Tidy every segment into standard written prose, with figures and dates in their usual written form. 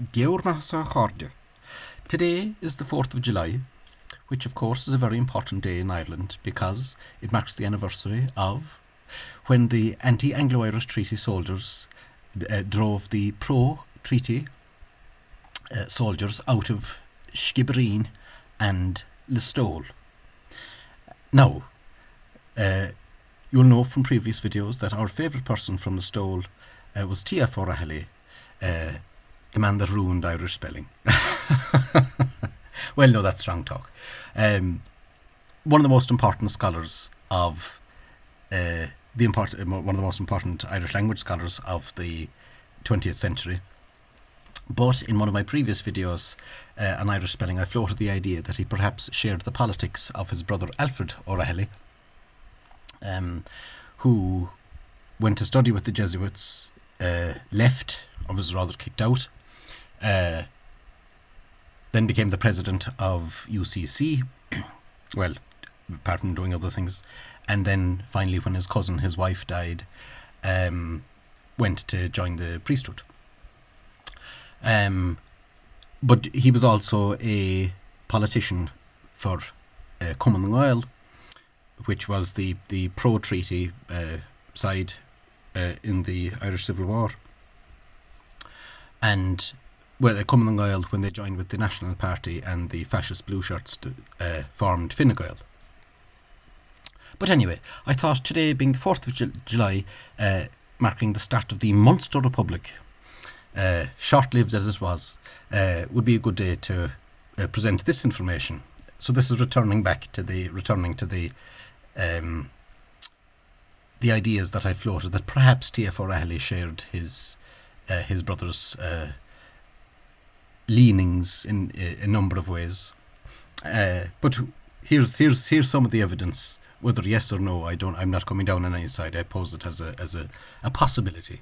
Dochartaigh. Today is the 4th of July, which of course is a very important day in Ireland because it marks the anniversary of when the anti-Anglo-Irish Treaty soldiers drove the pro-treaty soldiers out of Sciobairín and Listowel. Now, you'll know from previous videos that our favourite person from Listowel was O Rahilly, the man that ruined Irish spelling. Well, no, that's strong talk. One of the most important scholars of one of the most important Irish language scholars of the 20th century. But in one of my previous videos on Irish spelling, I floated the idea that he perhaps shared the politics of his brother Alfred O Rahilly, who went to study with the Jesuits, left, or was rather kicked out, then became the president of UCC, well, apart from doing other things, and then finally when his cousin, his wife, died, went to join the priesthood. But he was also a politician for Commemorate, which was the pro-treaty side in the Irish Civil War. And Commemorate, when they joined with the National Party and the fascist blue shirts, formed Fine Gael. But anyway, I thought today being the 4th of July, marking the start of the Munster Republic, short-lived as it was, would be a good day to present this information. So this is returning to the ideas that I floated, that perhaps O Rahilly shared his brother's leanings in a number of ways. But here's some of the evidence. Whether yes or no, I'm not coming down on any side. I pose it as a possibility.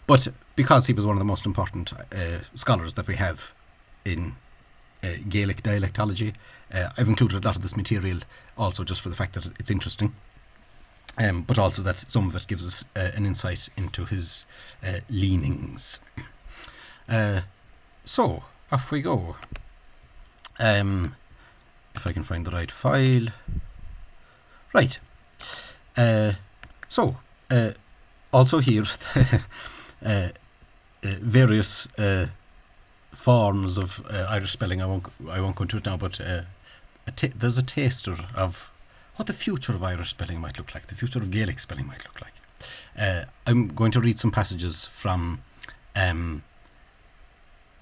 But because he was one of the most important scholars that we have in Gaelic dialectology, I've included a lot of this material also just for the fact that it's interesting, but also that some of it gives us an insight into his leanings. So, off we go. If I can find the right file. Right. Also here, various forms of Irish spelling. I won't go into it now, but there's a taster of what the future of Irish spelling might look like, the future of Gaelic spelling might look like. I'm going to read some passages from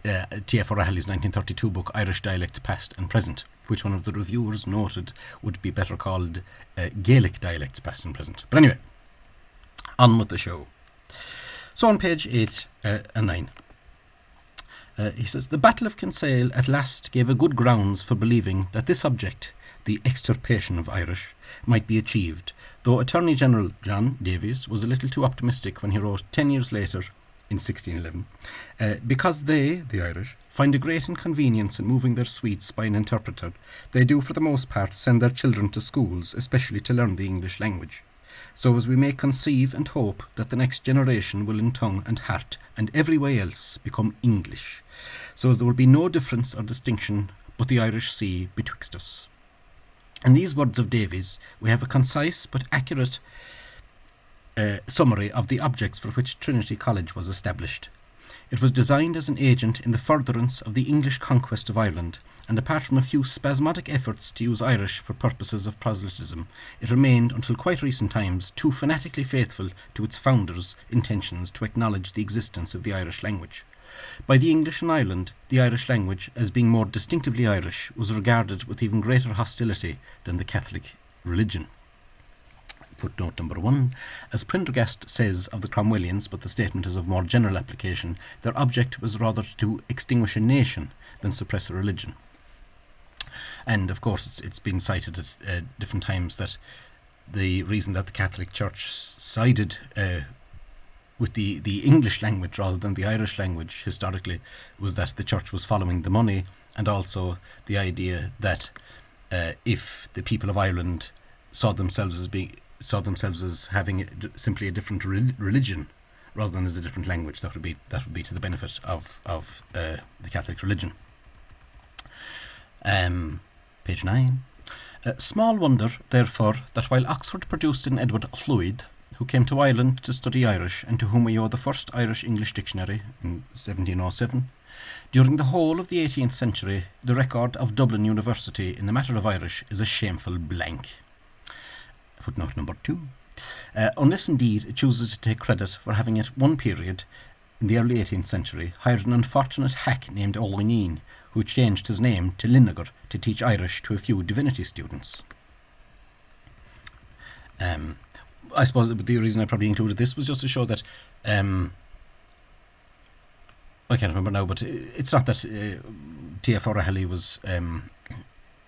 T.F. O'Reilly's 1932 book, Irish Dialects Past and Present, which one of the reviewers noted would be better called Gaelic Dialects Past and Present. But anyway, on with the show. So on page 8 and 9, he says, the Battle of Kinsale at last gave a good grounds for believing that this object, the extirpation of Irish, might be achieved, though Attorney General John Davies was a little too optimistic when he wrote 10 years later, in 1611, because they, the Irish, find a great inconvenience in moving their suites by an interpreter, they do for the most part send their children to schools, especially to learn the English language. So as we may conceive and hope that the next generation will in tongue and heart and every way else become English, so as there will be no difference or distinction but the Irish Sea betwixt us. In these words of Davies, we have a concise but accurate summary of the objects for which Trinity College was established. It was designed as an agent in the furtherance of the English conquest of Ireland, and apart from a few spasmodic efforts to use Irish for purposes of proselytism, it remained until quite recent times too fanatically faithful to its founders' intentions to acknowledge the existence of the Irish language. By the English in Ireland, the Irish language, as being more distinctively Irish, was regarded with even greater hostility than the Catholic religion. Footnote number 1. As Prendergast says of the Cromwellians, but the statement is of more general application, their object was rather to extinguish a nation than suppress a religion. And of course it's been cited at different times that the reason that the Catholic Church sided with the English language rather than the Irish language historically was that the Church was following the money, and also the idea that if the people of Ireland saw themselves as having simply a different religion rather than as a different language. That would be to the benefit of the Catholic religion. Page 9. Small wonder, therefore, that while Oxford produced an Edward Llwyd, who came to Ireland to study Irish and to whom we owe the first Irish-English dictionary in 1707, during the whole of the 18th century, the record of Dublin University in the matter of Irish is a shameful blank. Footnote number 2. Unless indeed it chooses to take credit for having at one period, in the early 18th century, hired an unfortunate hack named O'Lineen, who changed his name to Linnegar to teach Irish to a few divinity students. I suppose the reason I probably included this was just to show that I can't remember now, but it's not that T.F. O Rahilly was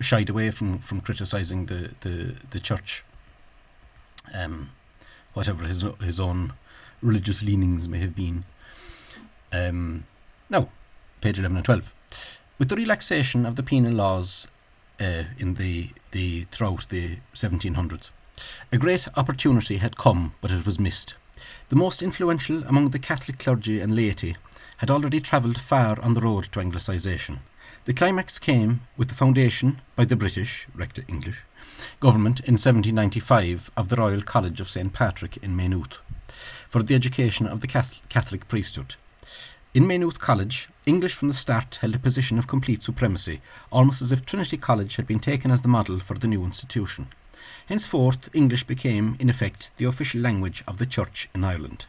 shied away from criticising the church, whatever his own religious leanings may have been. Now, page 11 and 12. With the relaxation of the penal laws in the throughout the 1700s, a great opportunity had come, but it was missed. The most influential among the Catholic clergy and laity had already travelled far on the road to Anglicisation. The climax came with the foundation by the British, recta English, government in 1795 of the Royal College of St. Patrick in Maynooth for the education of the Catholic priesthood. In Maynooth College, English from the start held a position of complete supremacy, almost as if Trinity College had been taken as the model for the new institution. Henceforth, English became, in effect, the official language of the Church in Ireland.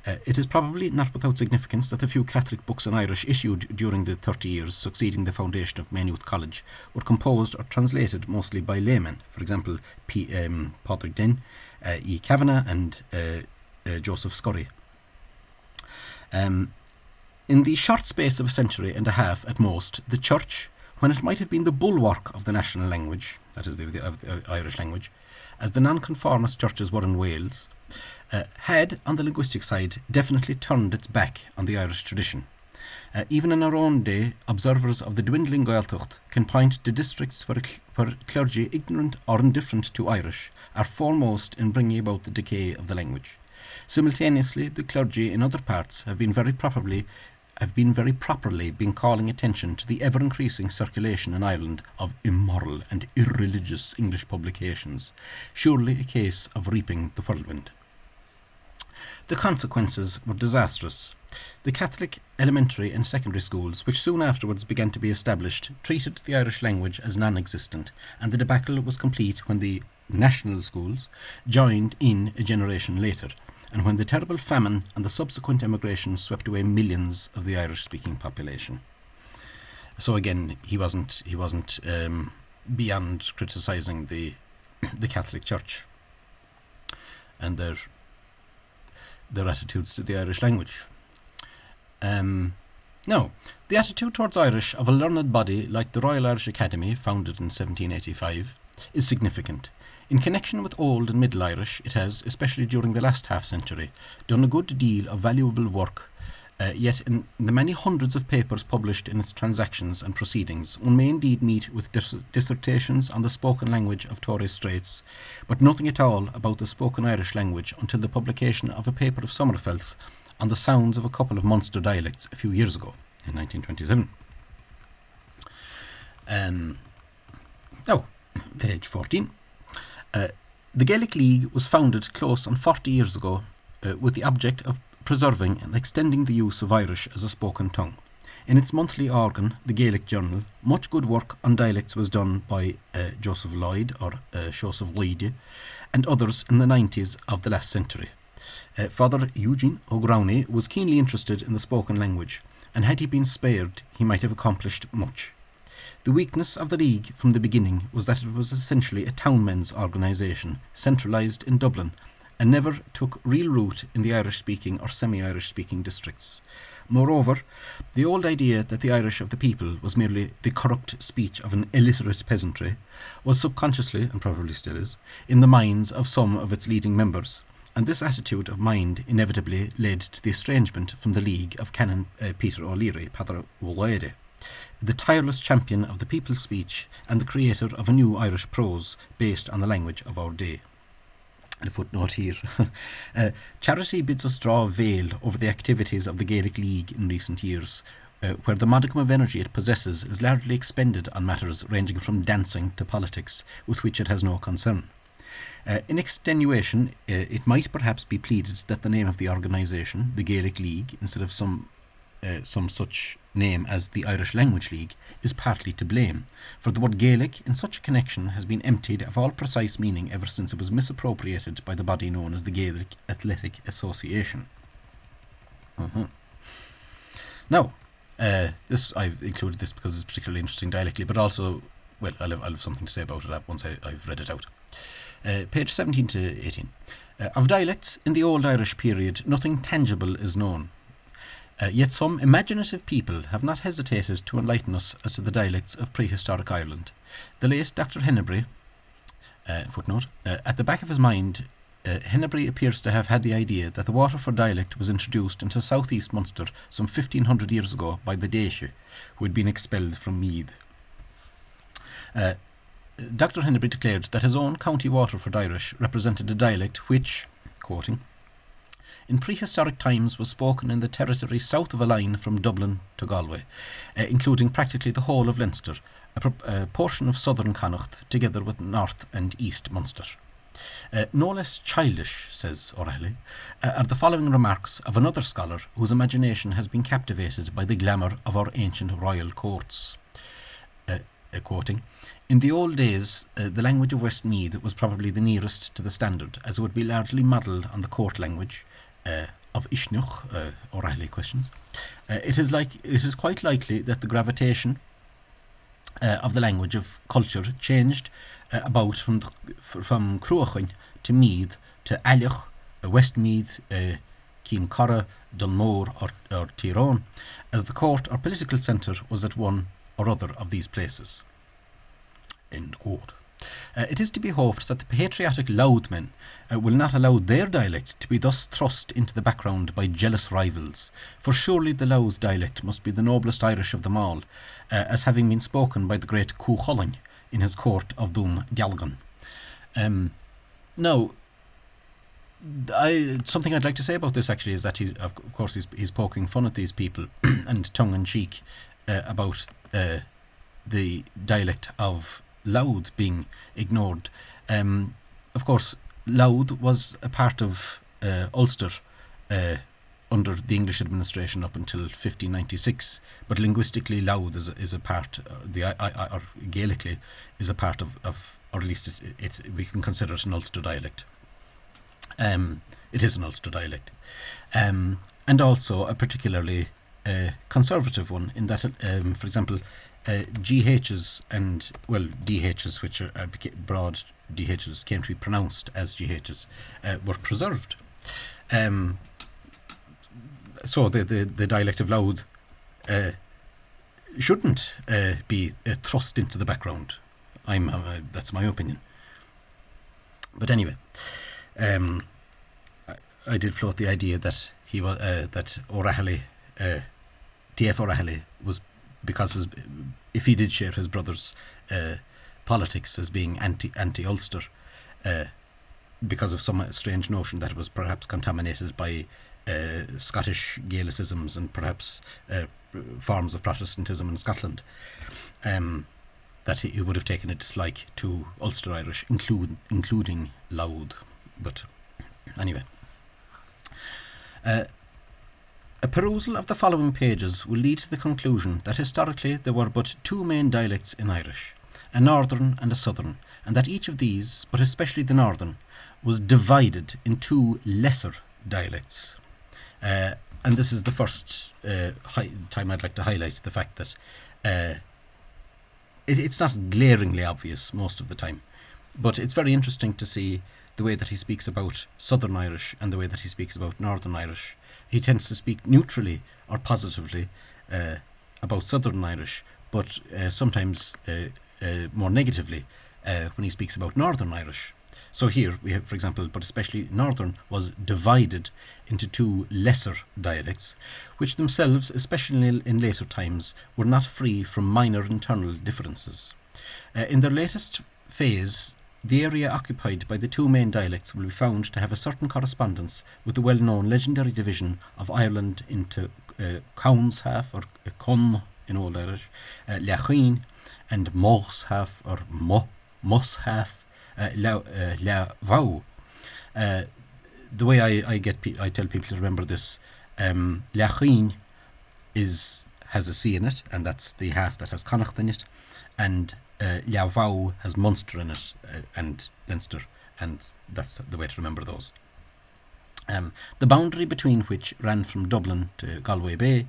It is probably not without significance that the few Catholic books in Irish issued during the 30 years succeeding the foundation of Maynooth College were composed or translated mostly by laymen, for example, Pádraig Dinn, E. Kavanagh and Joseph Scurry. In the short space of a century and a half at most, the Church, when it might have been the bulwark of the national language, that is the Irish language, as the nonconformist churches were in Wales, had, on the linguistic side, definitely turned its back on the Irish tradition. Even in our own day, observers of the dwindling Gaeltacht can point to districts where clergy ignorant or indifferent to Irish are foremost in bringing about the decay of the language. Simultaneously, the clergy in other parts have been very properly been calling attention to the ever-increasing circulation in Ireland of immoral and irreligious English publications, surely a case of reaping the whirlwind. The consequences were disastrous. The Catholic elementary and secondary schools, which soon afterwards began to be established, treated the Irish language as non-existent, and the debacle was complete when the national schools joined in a generation later, and when the terrible famine and the subsequent emigration swept away millions of the Irish-speaking population. So again, he wasn't beyond criticising the Catholic Church and their attitudes to the Irish language. Now, the attitude towards Irish of a learned body like the Royal Irish Academy, founded in 1785, is significant. In connection with Old and Middle Irish, it has, especially during the last half-century, done a good deal of valuable work, yet in the many hundreds of papers published in its transactions and proceedings, one may indeed meet with dissertations on the spoken language of Torres Straits, but nothing at all about the spoken Irish language until the publication of a paper of Sommerfeld's on the sounds of a couple of Munster dialects a few years ago, in 1927. Now, page 14. The Gaelic League was founded close on 40 years ago with the object of preserving and extending the use of Irish as a spoken tongue. In its monthly organ, the Gaelic Journal, much good work on dialects was done by Joseph Lloyd or Joseph Lloyd and others in the 90s of the last century. Father Eugene O'Growney was keenly interested in the spoken language, and had he been spared, he might have accomplished much. The weakness of the League from the beginning was that it was essentially a townmen's organisation, centralised in Dublin, and never took real root in the Irish-speaking or semi-Irish-speaking districts. Moreover, the old idea that the Irish of the people was merely the corrupt speech of an illiterate peasantry was subconsciously, and probably still is, in the minds of some of its leading members, and this attitude of mind inevitably led to the estrangement from the League of Canon Peter O'Leary, Padre O'Leary, the tireless champion of the people's speech and the creator of a new Irish prose based on the language of our day. A footnote here. Charity bids us draw a veil over the activities of the Gaelic League in recent years, where the modicum of energy it possesses is largely expended on matters ranging from dancing to politics, with which it has no concern. In extenuation, it might perhaps be pleaded that the name of the organisation, the Gaelic League, instead of some such name as the Irish Language League, is partly to blame, for the word Gaelic in such a connection has been emptied of all precise meaning ever since it was misappropriated by the body known as the Gaelic Athletic Association. Now, I've included this because it's particularly interesting dialectically, but also, well, I'll have something to say about it once I've read it out. Page 17 to 18. Of dialects in the Old Irish period, nothing tangible is known. Yet some imaginative people have not hesitated to enlighten us as to the dialects of prehistoric Ireland. The late Dr. Hennebrey, footnote, at the back of his mind, Hennebrey appears to have had the idea that the Waterford dialect was introduced into southeast Munster some 1500 years ago by the Déise, who had been expelled from Meath. Dr. Hennebrey declared that his own County Waterford Irish represented a dialect which, quoting, in prehistoric times was spoken in the territory south of a line from Dublin to Galway, including practically the whole of Leinster, a portion of southern Connacht, together with north and east Munster. No less childish, says O Rahilly, are the following remarks of another scholar whose imagination has been captivated by the glamour of our ancient royal courts. Quoting, in the old days, the language of Westmeath was probably the nearest to the standard, as it would be largely modelled on the court language of Ishnuch, O Rahilly questions. It is quite likely that the gravitation of the language of culture changed about from Cruachan to Meath to Alioch, Westmeath, Keen Corra, Dunmore or Tyrone, as the court or political centre was at one or other of these places. End quote. It is to be hoped that the patriotic Louth men will not allow their dialect to be thus thrust into the background by jealous rivals, for surely the Louth dialect must be the noblest Irish of them all, as having been spoken by the great Cuchulainn in his court of Dún Dealgan. Now, something I'd like to say about this actually is that he's poking fun at these people and tongue in cheek about the dialect of Louth being ignored. Of course, Louth was a part of Ulster under the English administration up until 1596, but linguistically Louth is a part, or Gaelically is a part of or at least we can consider it an Ulster dialect. It is an Ulster dialect, and also a particularly conservative one in that, for example, GHs and, well, DHs, which are broad DHs, came to be pronounced as GHs, were preserved. So the dialect of Louth shouldn't be thrust into the background. That's my opinion. But anyway, I did float the idea that he was that O Rahilly, D.F. O Rahilly, was because if he did share his brother's politics as being anti-Ulster, because of some strange notion that it was perhaps contaminated by Scottish Gaelicisms and perhaps forms of Protestantism in Scotland, that he would have taken a dislike to Ulster Irish, including Louth. But anyway, a perusal of the following pages will lead to the conclusion that historically there were but two main dialects in Irish, a northern and a southern, and that each of these, but especially the northern, was divided in two lesser dialects. And this is the first time I'd like to highlight the fact that it's not glaringly obvious most of the time, but it's very interesting to see the way that he speaks about Southern Irish and the way that he speaks about Northern Irish. He tends to speak neutrally or positively about Southern Irish, but sometimes more negatively when he speaks about Northern Irish. So here we have, for example, but especially Northern was divided into two lesser dialects, which themselves, especially in later times, were not free from minor internal differences. In their latest phase, the area occupied by the two main dialects will be found to have a certain correspondence with the well-known legendary division of Ireland into Cown's half, or Con in Old Irish, Leachin, and Mogh's half, or Mus half, La Vowel. The way I tell people to remember this, Leachin has a C in it, and that's the half that has Connacht in it, and La Vowel has Munster in it, and Leinster, and that's the way to remember those. The boundary between which ran from Dublin to Galway Bay,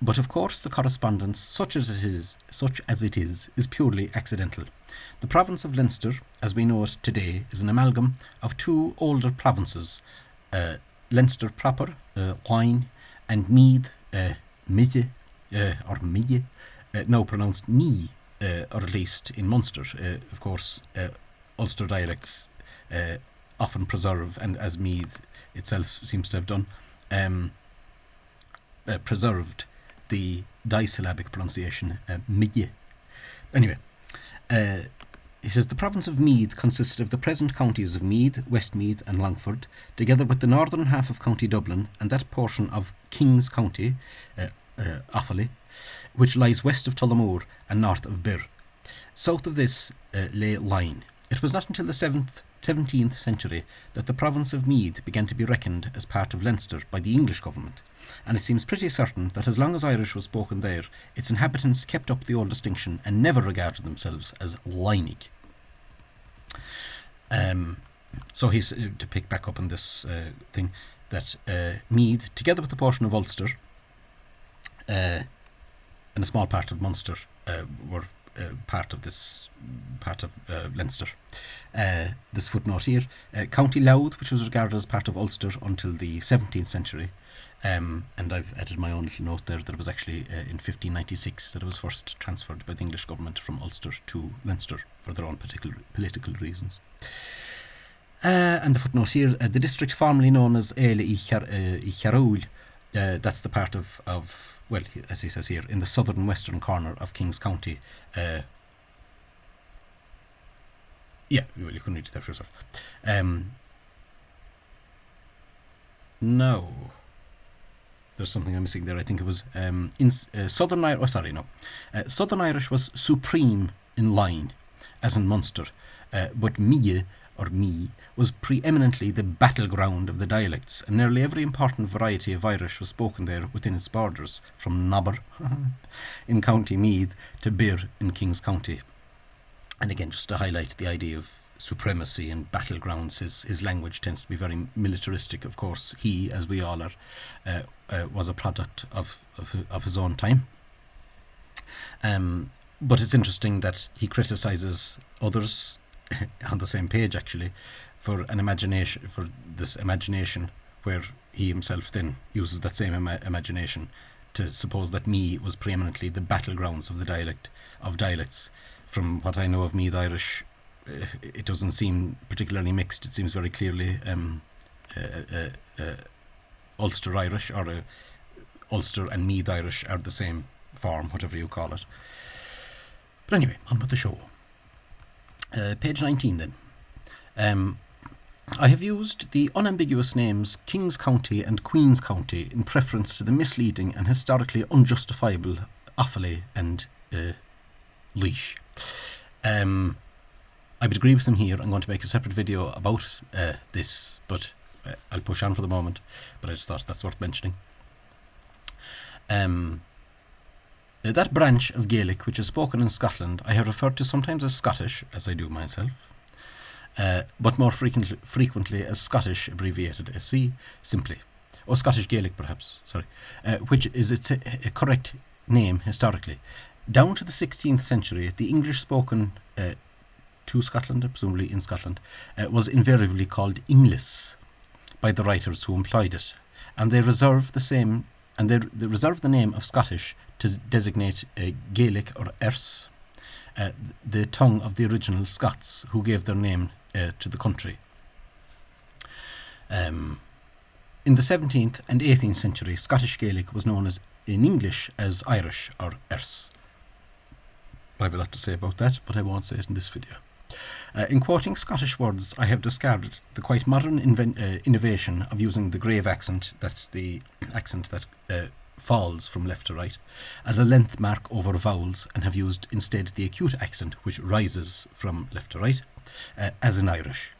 but of course the correspondence, such as it is purely accidental. The province of Leinster, as we know it today, is an amalgam of two older provinces, Leinster proper, Wine, and Meath, Midde, or Midde, now pronounced Mee, or at least in Munster. Of course, Ulster dialects often preserve, and as Meath itself seems to have done, preserved the disyllabic pronunciation, Midde. Anyway, he says the province of Meath consisted of the present counties of Meath, Westmeath and Longford, together with the northern half of County Dublin and that portion of King's County, Offaly, which lies west of Tullamore and north of Birr. South of this lay Line. It was not until the 17th century that the province of Meath began to be reckoned as part of Leinster by the English government, and it seems pretty certain that as long as Irish was spoken there, its inhabitants kept up the old distinction and never regarded themselves as Leinig. So he's to pick back up on this thing, that Meath, together with the portion of Ulster and a small part of Munster, were part of Leinster. This footnote here, County Louth, which was regarded as part of Ulster until the 17th century, and I've added my own little note there that it was actually in 1596 that it was first transferred by the English government from Ulster to Leinster for their own particular political reasons. And the footnote here, the district formerly known as Éile I Chearúil, that's the part of, well, as he says here, in the southern western corner of King's County. Yeah, well, you can read it there for yourself. No, there's something I'm missing there. I think it was in Southern Irish. Southern Irish was supreme in line, as in Munster, but Mee was preeminently the battleground of the dialects, and nearly every important variety of Irish was spoken there within its borders, from Nobber in County Meath to Birr in King's County. And again, just to highlight the idea of supremacy and battlegrounds, his language tends to be very militaristic. Of course, he, as we all are, was a product of his own time. But it's interesting that he criticises others on the same page, actually, for this imagination where he himself then uses that same imagination to suppose that Mee was preeminently the battlegrounds of the dialects. From what I know of Meath Irish, it doesn't seem particularly mixed. It seems very clearly Ulster Irish, or Ulster and Meath Irish are the same form, whatever you call it. But anyway, on with the show. Page 19 then. I have used the unambiguous names King's County and Queen's County in preference to the misleading and historically unjustifiable Offaly and Laois. I would agree with him here. I'm going to make a separate video about this, but I'll push on for the moment. But I just thought that's worth mentioning. That branch of Gaelic which is spoken in Scotland I have referred to sometimes as Scottish, as I do myself, but more frequently as Scottish, abbreviated SC, simply. Or Scottish Gaelic, perhaps, which is its a correct name historically. Down to the 16th century, the English spoken to Scotland, presumably in Scotland, was invariably called Inglis by the writers who employed it, and they reserved the name of Scottish to designate Gaelic or Erse, the tongue of the original Scots who gave their name to the country. In the 17th and 18th century, Scottish Gaelic was known in English as Irish or Erse. I have a lot to say about that, but I won't say it in this video. In quoting Scottish words, I have discarded the quite modern innovation of using the grave accent, that's the accent that falls from left to right, as a length mark over vowels, and have used instead the acute accent, which rises from left to right, as in Irish.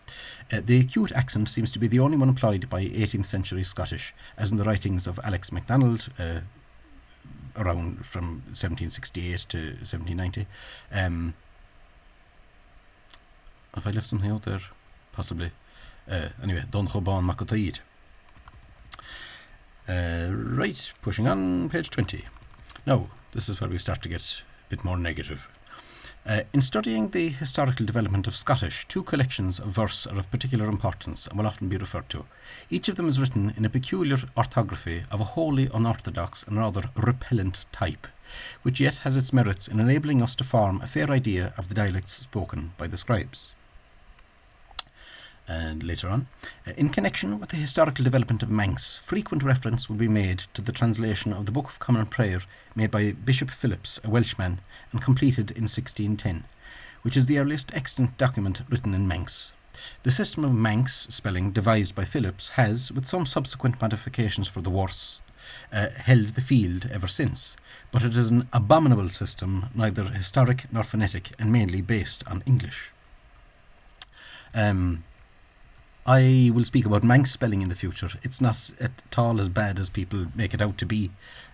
The acute accent seems to be the only one employed by 18th century Scottish, as in the writings of Alex MacDonald, around from 1768 to 1790. Have I left something out there? Possibly. Anyway, Don Choban Macotaid. Right, pushing on, page 20. Now, this is where we start to get a bit more negative. In studying the historical development of Scottish, two collections of verse are of particular importance and will often be referred to. Each of them is written in a peculiar orthography of a wholly unorthodox and rather repellent type, which yet has its merits in enabling us to form a fair idea of the dialects spoken by the scribes. And later on, in connection with the historical development of Manx, frequent reference will be made to the translation of the Book of Common Prayer made by Bishop Phillips, a Welshman, and completed in 1610, which is the earliest extant document written in Manx. The system of Manx spelling devised by Phillips has, with some subsequent modifications for the worse, held the field ever since, but it is an abominable system, neither historic nor phonetic, and mainly based on English. I will speak about Manx spelling in the future. It's not at all as bad as people make it out to be,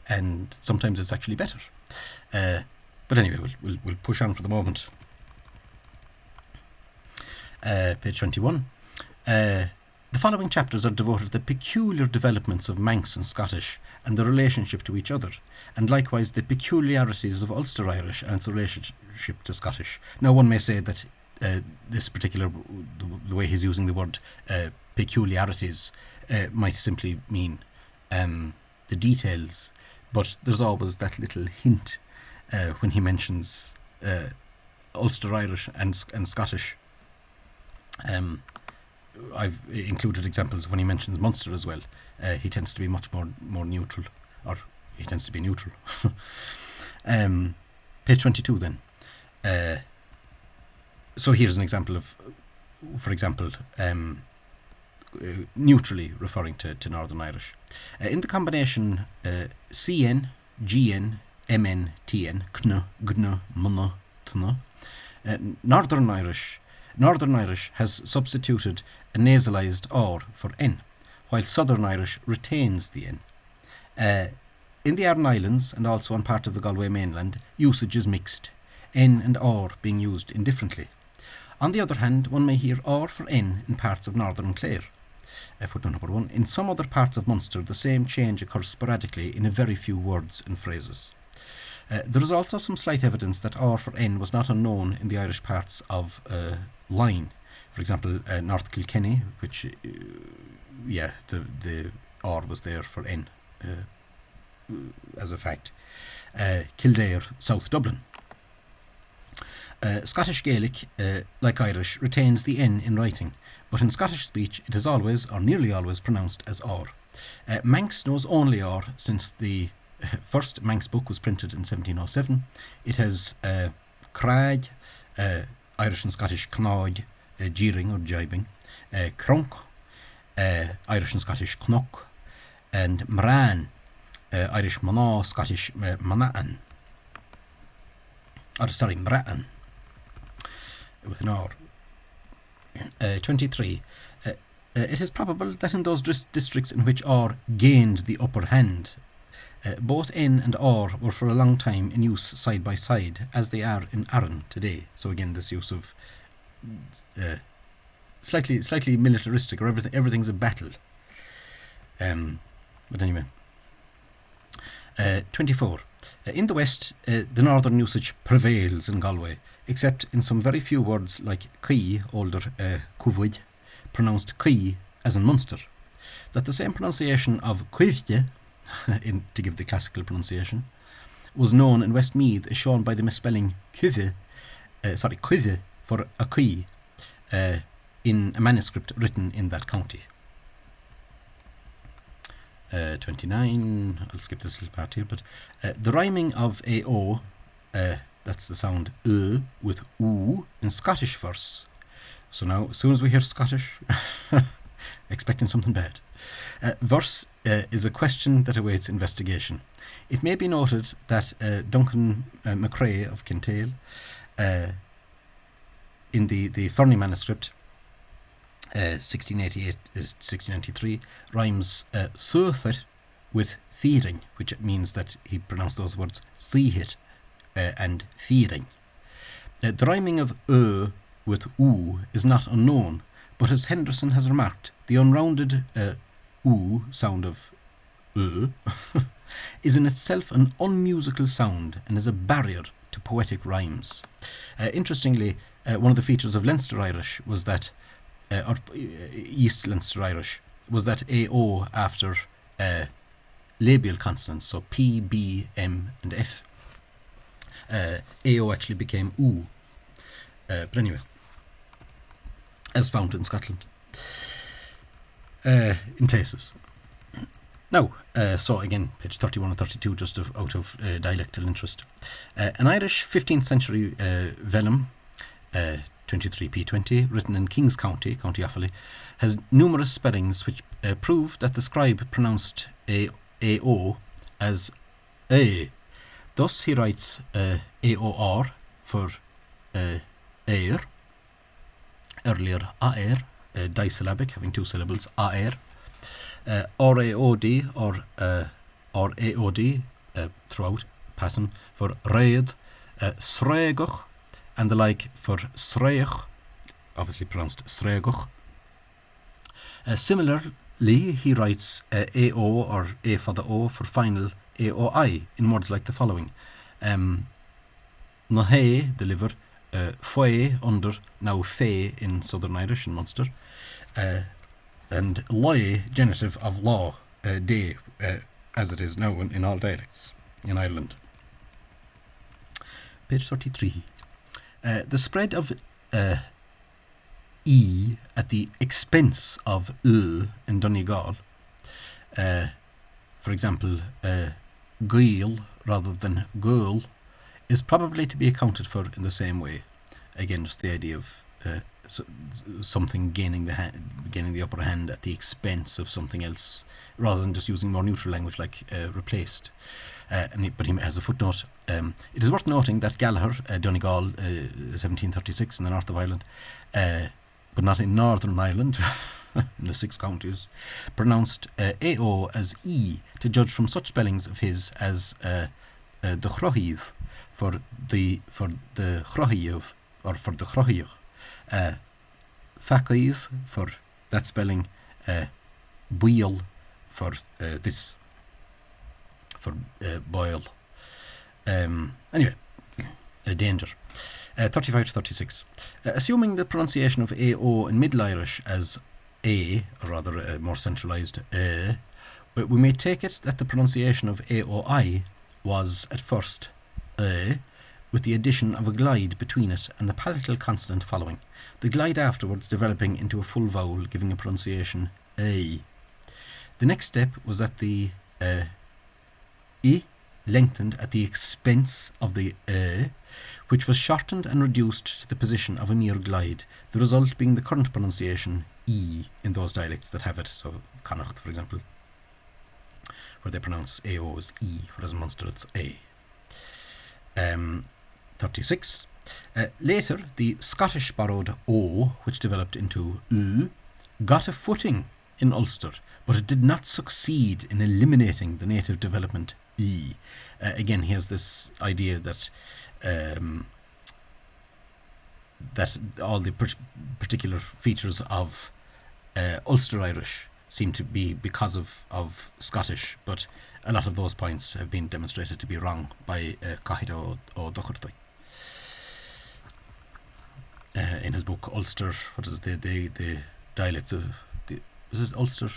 and sometimes it's actually better. But anyway, we'll push on for the moment. Page 21. The following chapters are devoted to the peculiar developments of Manx and Scottish and the relationship to each other, and likewise the peculiarities of Ulster Irish and its relationship to Scottish. Now, one may say that this particular, the way he's using the word peculiarities, might simply mean the details, but there's always that little hint when he mentions Ulster Irish and Scottish. I've included examples of when he mentions Munster as well. He tends to be much more neutral, or he tends to be neutral. Page 22 then. So here's an example of, for example, neutrally referring to Northern Irish. In the combination CN, GN, MN, TN, KN, GN, MN, TN, Northern Irish has substituted a nasalized R for N, while Southern Irish retains the N. In the Aran Islands and also on part of the Galway mainland, usage is mixed, N and R being used indifferently. On the other hand, one may hear R for N in parts of Northern Clare. Footnote number 1. In some other parts of Munster, the same change occurs sporadically in a very few words and phrases. There is also some slight evidence that R for N was not unknown in the Irish parts of Line. For example, North Kilkenny, which, the R was there for N as a fact. Kildare, South Dublin. Scottish Gaelic, like Irish, retains the N in writing, but in Scottish speech it is always, or nearly always, pronounced as R. Manx knows only R since the first Manx book was printed in 1707. It has Crag, Irish and Scottish Cnáid, jeering or jibing, Cronk, Irish and Scottish Knock, and Mran, Irish Mana, Scottish Manaan. Mra'an, with an R. 23. It is probable that in those districts in which R gained the upper hand, both N and R were for a long time in use side by side, as they are in Aran today. So again, this use of slightly militaristic, or everything's a battle. But anyway. 24. In the West, the northern usage prevails in Galway, except in some very few words like Key, older Cuvid, pronounced Key as in Munster. That the same pronunciation of Cuivte, to give the classical pronunciation, was known in Westmeath is shown by the misspelling Cuive for a Key in a manuscript written in that county. 29, I'll skip this little part here, but the rhyming of AO, That's the sound with oo in Scottish verse. So now, as soon as we hear Scottish, expecting something bad. Verse is a question that awaits investigation. It may be noted that Duncan McCrae of Cathal, in the Fernie manuscript, 1688-1693, rhymes Tuathail with fearing, which means that he pronounced those words see-hit and fearing. The rhyming of with oo is not unknown, but as Henderson has remarked, the unrounded oo sound of is in itself an unmusical sound and is a barrier to poetic rhymes. Interestingly, one of the features of Leinster Irish was that, or East Leinster Irish, was that AO after labial consonants, so P, B, M and F. AO actually became oo. But anyway, as found in Scotland, in places. Now, so again, page 31 and 32, just out of dialectal interest. An Irish 15th century vellum, 23p20, written in Kings County, County Offaly, has numerous spellings which prove that the scribe pronounced AO as A. Thus he writes AOR for air, earlier AR, disyllabic, having two syllables, AR, RAOD or AOD throughout, passing for raid, sreigach, and the like for sreich, obviously pronounced sreigach. Similarly, he writes AO or A for the O for final AOI in words like the following. Nahe, deliver, foe, under, now fe in Southern Irish in Munster, and loy, genitive of law, day, as it is now in all dialects in Ireland. Page 33. The spread of E at the expense of in Donegal, for example, Gael rather than girl, is probably to be accounted for in the same way. Again, just the idea of something gaining the upper hand at the expense of something else, rather than just using more neutral language like replaced. But he has a footnote. It is worth noting that Gallagher, Donegal, 1736 in the north of Ireland, but not in Northern Ireland, in the 6 counties, pronounced AO as E, to judge from such spellings of his as Dochartaigh for the Chrohiv, or for the Chrohiv, Faciv for that spelling, Buil for this, for boil. Anyway, danger. 35 to 36. Assuming the pronunciation of AO in Middle Irish as A, or rather more centralised we may take it that the pronunciation of AOI was at first with the addition of a glide between it and the palatal consonant following, the glide afterwards developing into a full vowel, giving a pronunciation A. The next step was that the I lengthened at the expense of the which was shortened and reduced to the position of a mere glide, the result being the current pronunciation E in those dialects that have it, so Connacht, for example, where they pronounce AO as E, whereas in Munster it's A. 36. Later, the Scottish borrowed O, which developed into U, got a footing in Ulster, but it did not succeed in eliminating the native development E. Again, he has this idea that that all the particular features of Ulster Irish seem to be because of Scottish, but a lot of those points have been demonstrated to be wrong by Cathal or Dochartaigh. In his book Ulster, what is it, the Dialects of is it Ulster?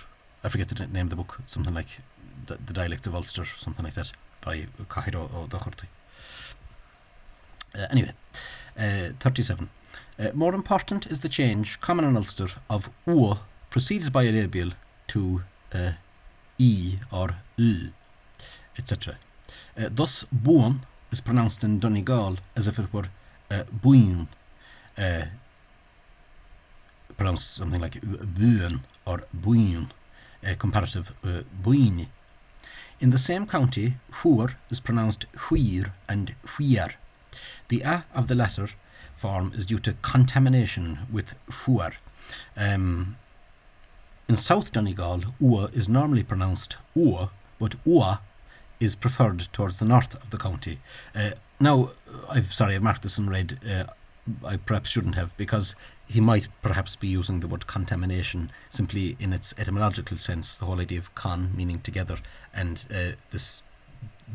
I forget the name of the book. Something like the Dialects of Ulster, something like that, by Cathal or Dochartaigh. Anyway, 37. More important is the change, common in Ulster, of O preceded by a labial to E or L, etc. Thus, buon is pronounced in Donegal as if it were buin, pronounced something like buin or buin, comparative buin. In the same county, huir is pronounced huir and huir. The a of the latter form is due to contamination with huir. In South Donegal, ua is normally pronounced ua, but ua is preferred towards the north of the county. Now, I've marked this in red. I perhaps shouldn't have, because he might perhaps be using the word contamination simply in its etymological sense, the whole idea of con, meaning together, and this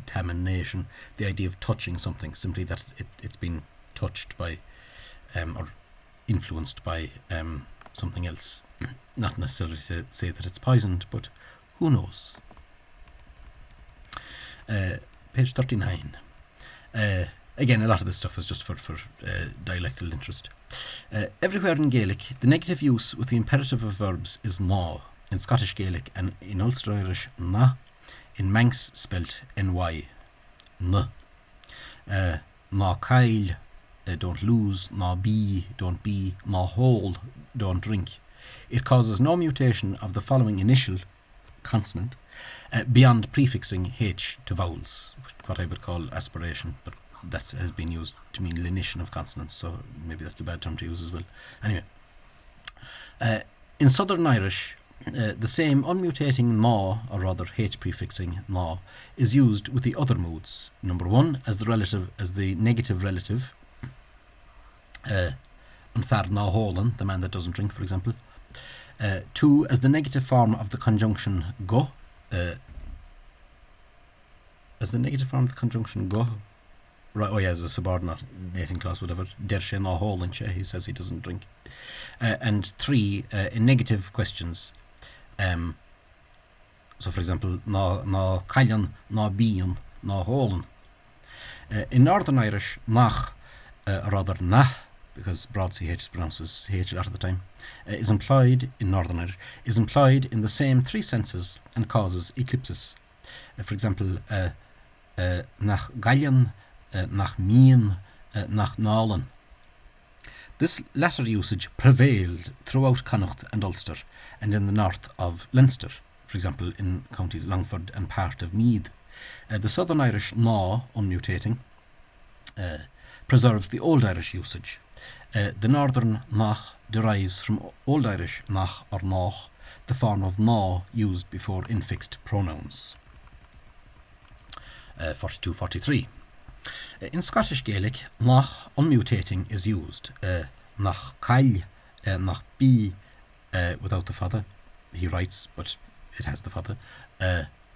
tamination, the idea of touching something, simply that it's been touched by or influenced by something else. Not necessarily to say that it's poisoned, but who knows. Page 39. Again, a lot of this stuff is just for dialectal interest. Everywhere in Gaelic, the negative use with the imperative of verbs is na. In Scottish Gaelic and in Ulster Irish, na. In Manx, spelt ny. N. Na kail, don't lose. Na be, don't be. Na hole, don't drink. It causes no mutation of the following initial consonant beyond prefixing h to vowels, what I would call aspiration, but that has been used to mean lenition of consonants, so maybe that's a bad term to use as well. Anyway, in Southern Irish, the same unmutating na, or rather h prefixing na, is used with the other moods. Number one, as the negative relative, an fear na hólan, the man that doesn't drink, for example. Two, as the negative form of the conjunction go. As the negative form of the conjunction go. Right, as a subordinating clause, whatever. Der sé na hólan sé, he says he doesn't drink. And three, in negative questions. So, for example, na cailan, na bíon, na hólan. In Northern Irish, nach, or rather nah, because broad CH is pronounced as H a lot of the time, is employed in Northern Irish, is employed in the same three senses and causes eclipsis. For example, nach gallian, nach mien, nach nálan. This latter usage prevailed throughout Connacht and Ulster, and in the north of Leinster, for example in counties Longford and part of Meath. The Southern Irish na, unmutating, preserves the Old Irish usage. The Northern nach derives from Old Irish nach or nach, the form of na used before infixed pronouns. 42-43. In Scottish Gaelic, nach unmutating is used. Nach cail, nach bí, without the father, he writes, but it has the father.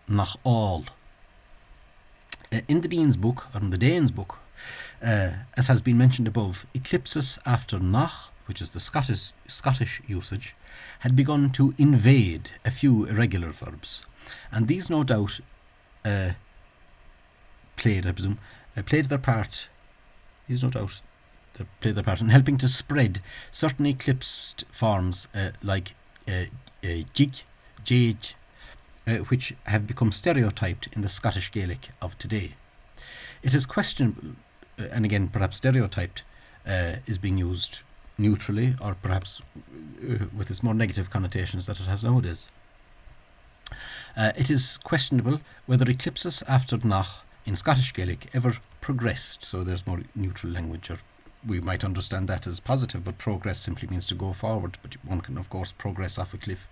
Nach all. In the Dean's book, or in the Dane's book, as has been mentioned above, eclipsis after nach, which is the Scottish usage, had begun to invade a few irregular verbs, and these no doubt played their part. These no doubt played their part in helping to spread certain eclipsed forms like jig, jage, which have become stereotyped in the Scottish Gaelic of today. It is questionable, and again perhaps stereotyped, is being used neutrally or perhaps with its more negative connotations that it has nowadays. It is questionable whether eclipsis after nach in Scottish Gaelic ever progressed, so there's more neutral language, or we might understand that as positive, but progress simply means to go forward, but one can of course progress off a cliff.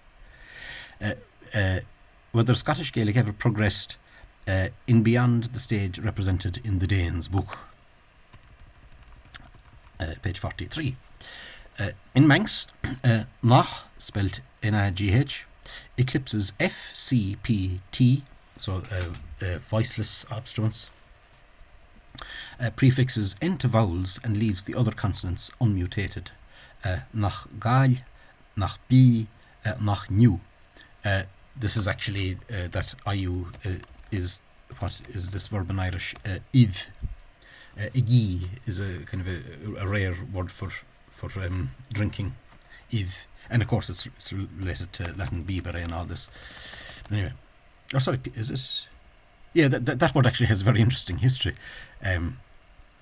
Whether Scottish Gaelic ever progressed in beyond the stage represented in the Dane's book. Page 43. In Manx, nach, spelt N-A-G-H, eclipses F, C, P, T, so voiceless obstruents, prefixes N to vowels and leaves the other consonants unmutated. Nach gal, nach bi, nach new. This is actually that IU is what is this verb in Irish, iv. Igi is a kind of a rare word for drinking, iv. And of course it's related to Latin bibere and all this. Anyway. Oh, sorry, is it? Yeah, that word actually has a very interesting history,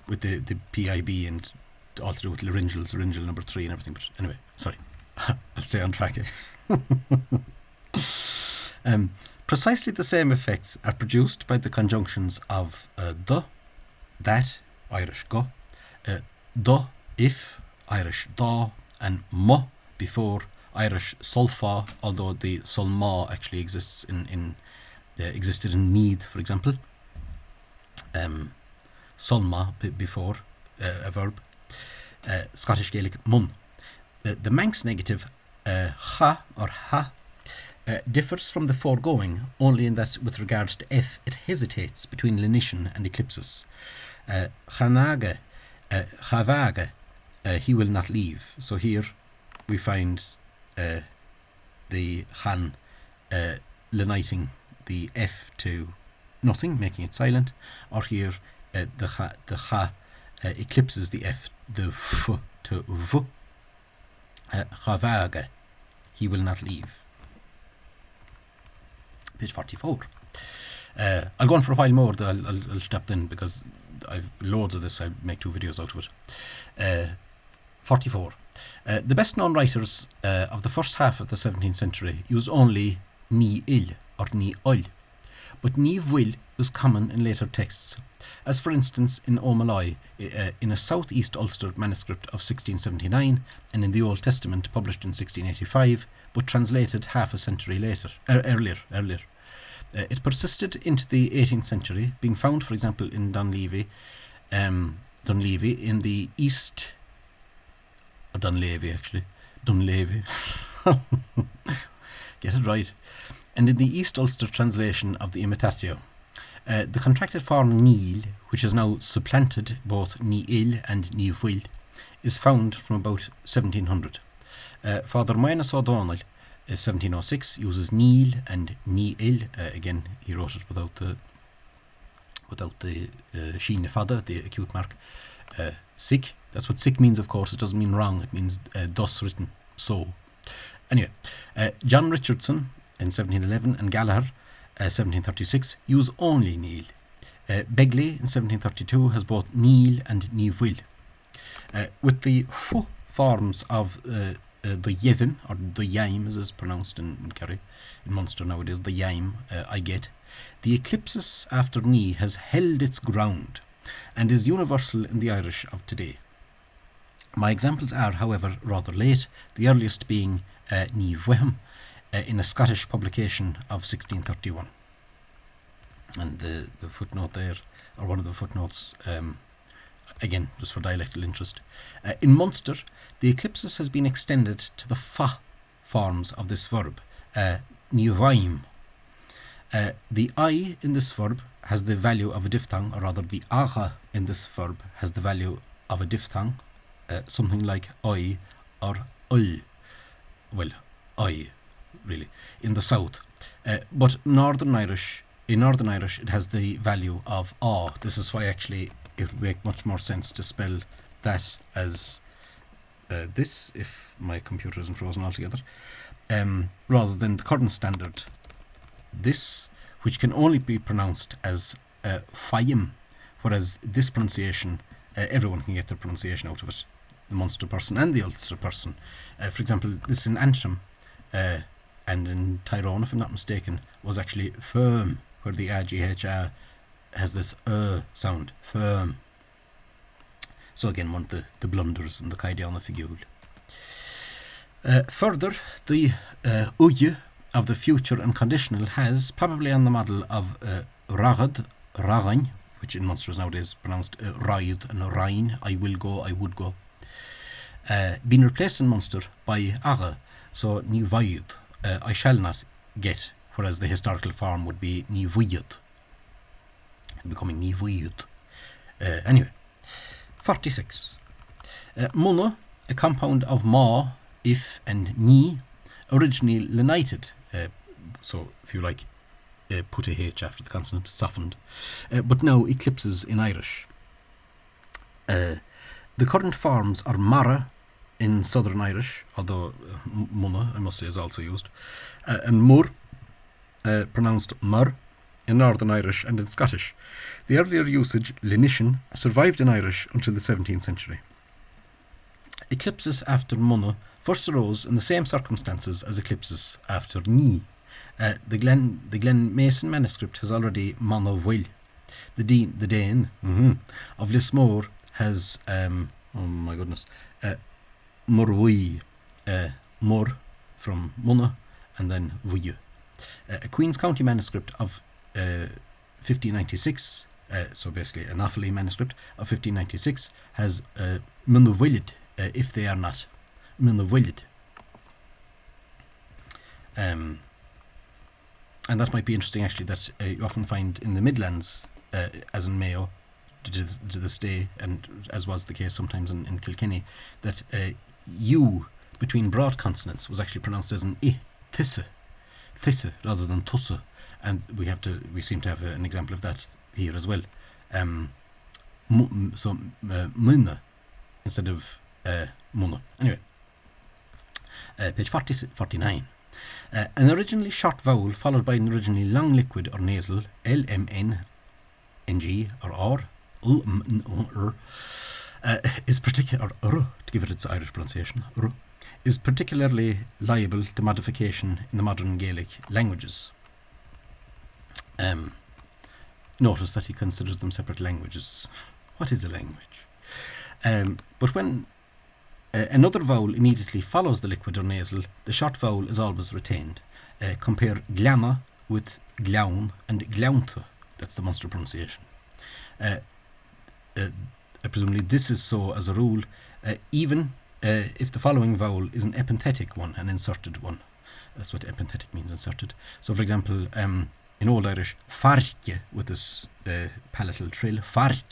with the PIB and all to do with laryngeal number 3 and everything. But anyway, sorry, I'll stay on track. Precisely the same effects are produced by the conjunctions of the, that, Irish go, the, if, Irish da, and mo, before, Irish solfa, although the solma actually exists existed in Meath, for example. Solma before a verb. Scottish Gaelic mun. The Manx negative ha or ha differs from the foregoing only in that with regard to f it hesitates between lenition and eclipsis. Chanage, chavage, he will not leave. So here we find the chan leniting the f to nothing, making it silent, or here the cha eclipses the f, the f to v. Chavage, he will not leave. Page 44. I'll go on for a while more. I'll stop then because I've loads of this. I'll make 2 videos out of it. 44. The best known writers of the first half of the 17th century used only ni il or ni oil, but ni vil was common in later texts, as for instance in O Malloy in a southeast Ulster manuscript of 1679 and in the Old Testament published in 1685 but translated half a century earlier. It persisted into the 18th century, being found, for example, in Dunleavy in the East. Dunleavy, actually. Dunleavy. Get it right. And in the East Ulster translation of the Imitatio. The contracted form Neil, which has now supplanted both Ni il and Ni vil, is found from about 1700. Father Minus O'Donnell, 1706, uses Neil and Ni il. Again, he wrote it without the Sheen Fada, the acute mark. Sick. That's what sick means, of course. It doesn't mean wrong. It means thus written. So. Anyway, John Richardson in 1711 and Gallagher 1736 use only Neil. Begley in 1732 has both Neil and Ni vil. With the forms of the Yevim, or the Yaim as is pronounced in Kerry, in Munster nowadays, the Yaim, I get, the eclipsis after Ni has held its ground and is universal in the Irish of today. My examples are, however, rather late, the earliest being Ni Bhuim in a Scottish publication of 1631. And the footnote there, or one of the footnotes, again, just for dialectal interest. In Munster, the eclipsis has been extended to the fa forms of this verb, Ni Bhaim. The I in this verb has the value of a diphthong, or rather the aga in this verb has the value of a diphthong, something like I or ul. Well, I, really, in the south. But in Northern Irish it has the value of a. This is why actually it would make much more sense to spell that as this, if my computer isn't frozen altogether, rather than the current standard, this, which can only be pronounced as Fayim, whereas this pronunciation, everyone can get their pronunciation out of it, the Munster person and the Ulster person. For example, this in Antrim and in Tyrone, if I'm not mistaken, was actually firm, where the AGHA has this sound, firm. So again, one of the blunders in the Caidiana figure. Further, the uye of the future and conditional has, probably on the model of ragad, ragain, which in Munster is nowadays pronounced raid and rain, I will go, I would go, been replaced in Munster by aga, so ni vaid, I shall not get, whereas the historical form would be ni vuyad, becoming ni vuyad. Anyway, 46. Munna, a compound of ma, if, and ni, originally lenited, so if you like, put a H after the consonant, softened, but now eclipses in Irish. The current forms are mara in Southern Irish, although munna, I must say, is also used, and mur, pronounced mur, in Northern Irish and in Scottish. The earlier usage, lenition, survived in Irish until the 17th century. Eclipses after Munna first arose in the same circumstances as eclipses after Ni. The Glen Mason manuscript has already Manna Bhuil. The Dane of Lismore has, Murhui, Mur from Munna, and then Bhuiu. A Queen's County manuscript of 1596, so basically an Offaly manuscript of 1596, has Munna Bhuilid, if they are not. Munna Bhuilid. And that might be interesting actually, that you often find in the Midlands, as in Mayo, to this day, and as was the case sometimes in Kilkenny, that U between broad consonants was actually pronounced as an I, tisse, rather than tusse, and we seem to have an example of that here as well. Munna instead of Munna. Anyway, page 49. An originally short vowel followed by an originally long liquid or nasal LMN, NG or R, is particular, to give it its Irish pronunciation, is particularly liable to modification in the modern Gaelic languages. Notice that he considers them separate languages. What is a language? But when another vowel immediately follows the liquid or nasal, the short vowel is always retained. Compare glana with glaun and glaunta. That's the Munster pronunciation. Presumably this is so as a rule, even if the following vowel is an epenthetic one, an inserted one. That's what epenthetic means, inserted. So for example, in Old Irish, farge with this palatal trill, farge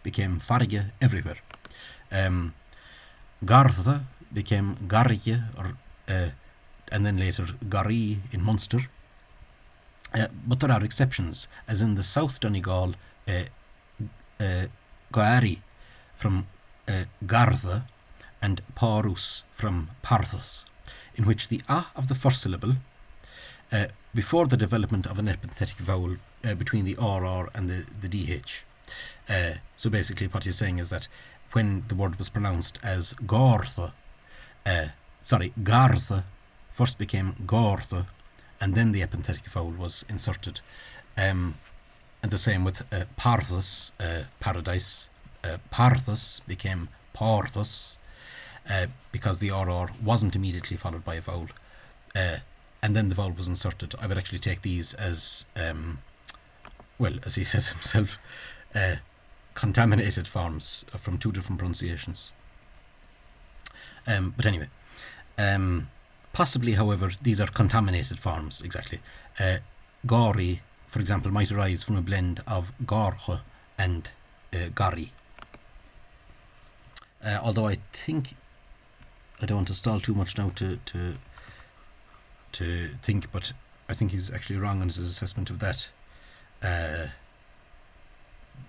became farge everywhere. Gartha became garge, and then later gari in Munster. But there are exceptions, as in the South Donegal, Goari from Gartha and Parus from Parthus, in which the A of the first syllable, before the development of an epenthetic vowel between the RR and the DH. So basically what he's saying is that when the word was pronounced as Gartha, Gartha first became Gartha, and then the epenthetic vowel was inserted. And the same with Parthus, paradise. Parthus became Parthus, because the RR wasn't immediately followed by a vowel. And then the vowel was inserted. I would actually take these as, as he says himself, contaminated forms from two different pronunciations. But anyway, possibly, however, these are contaminated forms, exactly. Gari, for example, might arise from a blend of garche and gari. Although I think, I don't want to stall too much now to think, but I think he's actually wrong on his assessment of that.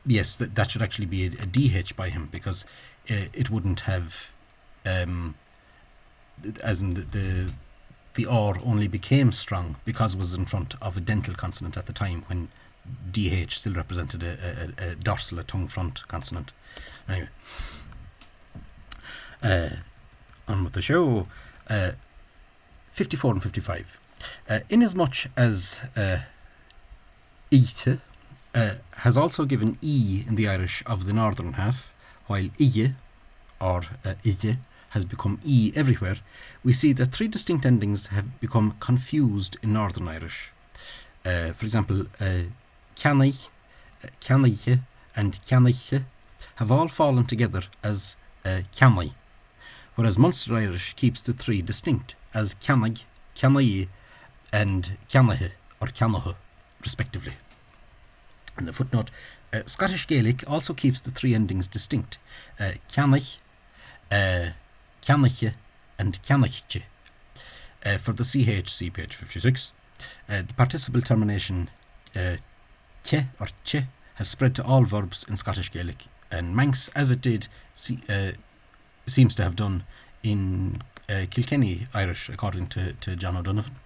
Yes, that should actually be a DH by him, because it wouldn't have, as in the R only became strong because it was in front of a dental consonant at the time, when DH still represented a dorsal, a tongue front consonant. Anyway, on with the show. 54 and 55. Inasmuch as Ite has also given E in the Irish of the northern half, while Ije or Ije has become E everywhere, we see that three distinct endings have become confused in Northern Irish. For example, Cannaich, Cannaich and Cannaich have all fallen together as Cannai, whereas Munster Irish keeps the three distinct as Cannag, Cannai and Cannahe or Cannahe, respectively. And the footnote, Scottish Gaelic also keeps the three endings distinct, Cannach, Cannache and Cannachche. For the CH, see page 56. The participle termination che or che has spread to all verbs in Scottish Gaelic and Manx, as it did seems to have done in Kilkenny Irish, according to John O'Donovan.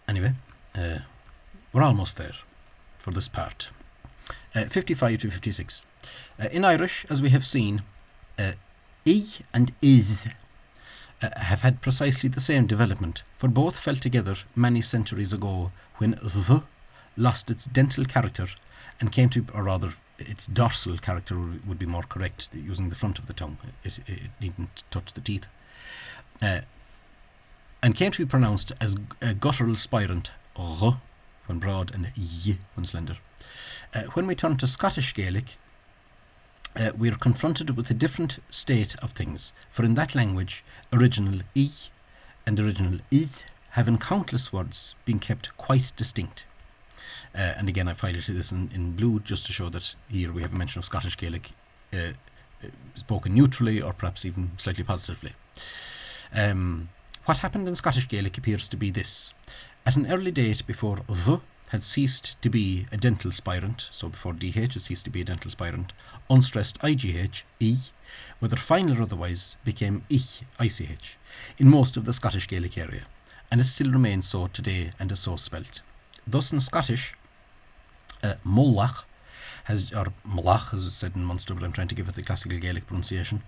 Anyway, We're almost there for this part. 55 to 56. In Irish, as we have seen, I and is have had precisely the same development, for both fell together many centuries ago when the lost its dental character and came to, or rather, its dorsal character would be more correct, using the front of the tongue. It needn't touch the teeth. And came to be pronounced as guttural spirant, r when broad and y when slender. When we turn to Scottish Gaelic, we are confronted with a different state of things, for in that language, original I and original is have in countless words been kept quite distinct. And again, I've highlighted this in blue just to show that here we have a mention of Scottish Gaelic spoken neutrally or perhaps even slightly positively. What happened in Scottish Gaelic appears to be this. At an early date before the had ceased to be a dental spirant, so before DH had ceased to be a dental spirant, unstressed IGH, I, whether final or otherwise, became ICH in most of the Scottish Gaelic area, and it still remains so today and is so spelt. Thus in Scottish, Mullach, or Mullach as it's said in Munster, but I'm trying to give it the classical Gaelic pronunciation,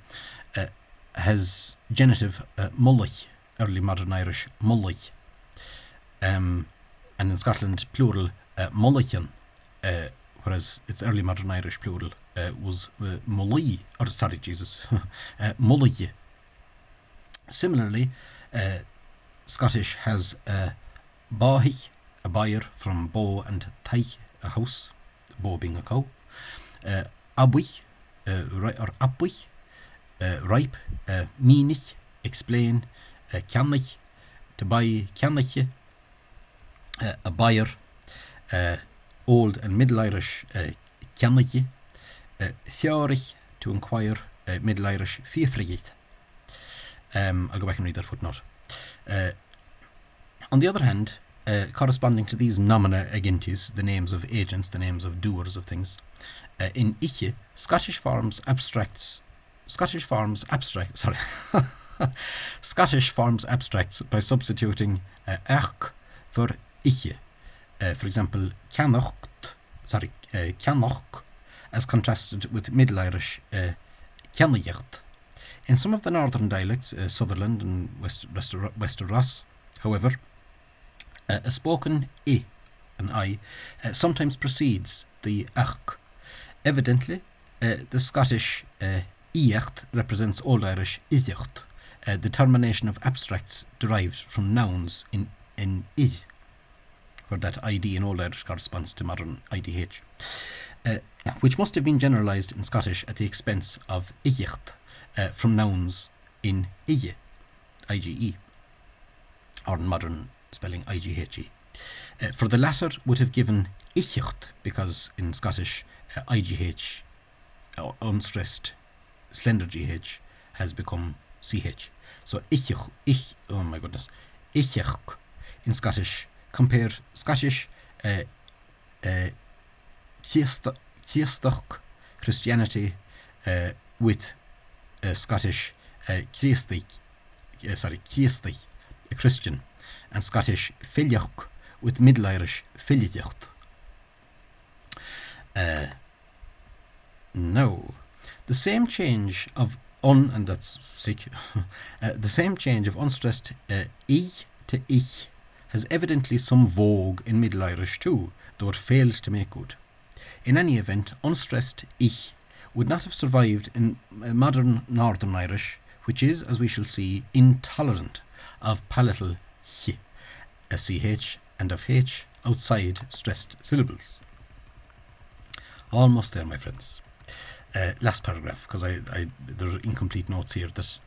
has genitive Mullich, early modern Irish Mullich, and in Scotland plural Mullichan, whereas its early modern Irish plural was Mully, or sorry Jesus, Mully. Similarly, Scottish has Báithich, a buyer from bow, and taich, a house, bow being a cow, Abwich, or Abwich, ripe, Meenich, explain, Cannich, to buy, Cannich, a buyer, Old and Middle Irish, Cannich, Fiorich, to inquire, Middle Irish, Fiefrigit. I'll go back and read that footnote. On the other hand, corresponding to these nomina agentis, the names of agents, the names of doers of things, in Iche, Scottish forms abstracts by substituting ach for Iche. For example, canocht, as contrasted with Middle Irish Cannacht. In some of the northern dialects, Sutherland and Wester Ross, however, a spoken I, an I, sometimes precedes the ach. Evidently, the Scottish Iacht represents Old Irish Idiacht, the termination of abstracts derived from nouns in I, where that ID in Old Irish corresponds to modern IDH, which must have been generalised in Scottish at the expense of Idiacht, from nouns in Ige, IGE, or in modern spelling IGHE. For the latter would have given Ichicht, because in Scottish IGH, unstressed slender GH, has become CH. So Ichich, Ichich in Scottish. Compare Scottish Ciestach Christianity with Scottish Ciestach, a Christian, and Scottish Filiach with Middle Irish Filiacht. Now, the same change of and that's sick, the same change of unstressed I to ich has evidently some vogue in Middle Irish too, though it failed to make good. In any event, unstressed ich would not have survived in modern Northern Irish, which is, as we shall see, intolerant of palatal ch, a ch, and of h outside stressed syllables. Almost there, my friends. Last paragraph, because there are incomplete notes here. That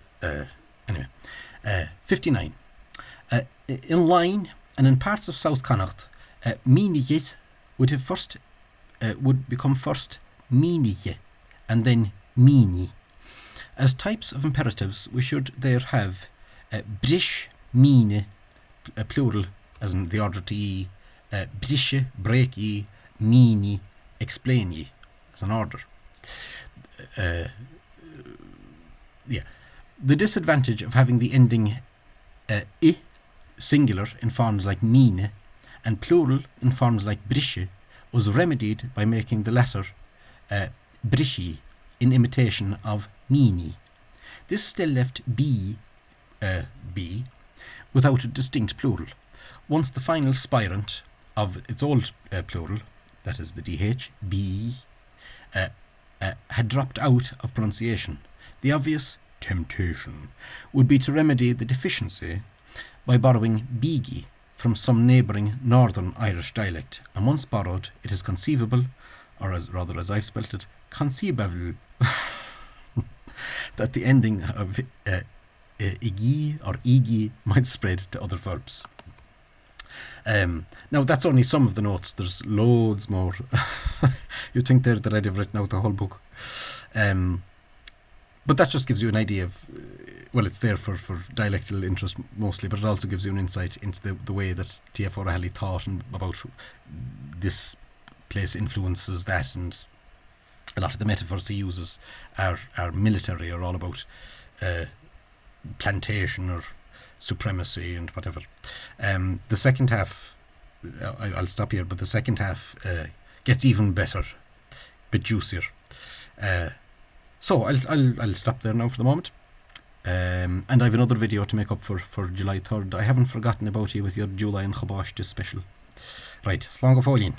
anyway, 59. In line and in parts of South Connacht, mínigit would become first mínige and then míni. As types of imperatives, we should there have brish, mine, plural, as in the order to ye, brishe, break ye, mini, explain ye, as an order. The disadvantage of having the ending I, singular, in forms like mine, and plural in forms like brishe was remedied by making the latter brishi in imitation of meany. This still left b without a distinct plural. Once the final spirant of its old plural, that is the dh, b, had dropped out of pronunciation, the obvious temptation would be to remedy the deficiency by borrowing beagie from some neighbouring Northern Irish dialect, and once borrowed, it is conceivable, or as I've spelt it, conceivable, that the ending of igi or igi might spread to other verbs. Now that's only some of the notes. There's loads more. You'd think there that I'd have written out the whole book. But that just gives you an idea of, well, it's there for dialectal interest mostly, but it also gives you an insight into the way that T.F. O Rahilly thought and about this place influences that, and a lot of the metaphors he uses are military, or all about plantation or supremacy and whatever. The second half, I'll stop here, but the second half gets even better, bit juicier. So I'll stop there now for the moment. And I have another video to make up for July 3rd. I haven't forgotten about you with your July and Chabosh special. Right, slán go fóilín.